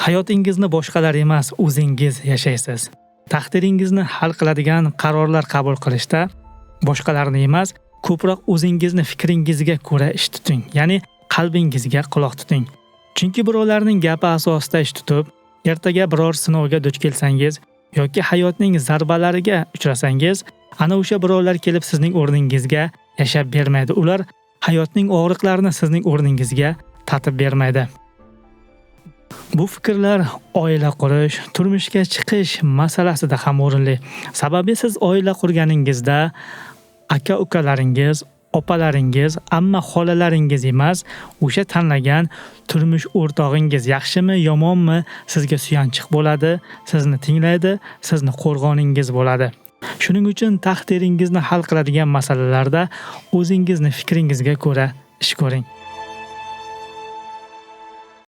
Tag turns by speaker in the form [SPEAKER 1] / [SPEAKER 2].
[SPEAKER 1] Hayotingizni boshqalar emas, o'zingiz yashaysiz. Taqdiringizni hal qiladigan qarorlar qabul qilishda boshqalarni emas, ko'proq o'zingizning fikringizga ko'ra ish tuting, ya'ni qalbingizga quloq tuting. Chunki birovlarning gapi asosida ish tutib, ertaga biror sinovga duch kelsangiz yoki hayotning zarbalariga uchrasangiz, ana o'sha birovlar kelib sizning o'rningizga yashab bermaydi. Ular hayotning og'riqlarini sizning o'rningizga tatib bermaydi. Bu fikrlar oila qurish, turmushga chiqish masalasida ham o'rinli. Sababi siz oila qurganingizda aka-ukalaringiz, opalaringiz, amma xolalaringiz emas, o'sha tanlagan turmush o'rtog'ingiz yaxshimi, yomonmi sizga suyanchiq bo'ladi, sizni tinglaydi, sizni qo'rg'oningiz bo'ladi. Shuning uchun taqdiringizni hal qiladigan masalalarda o'zingizning fikringizga ko'ra ish ko'ring.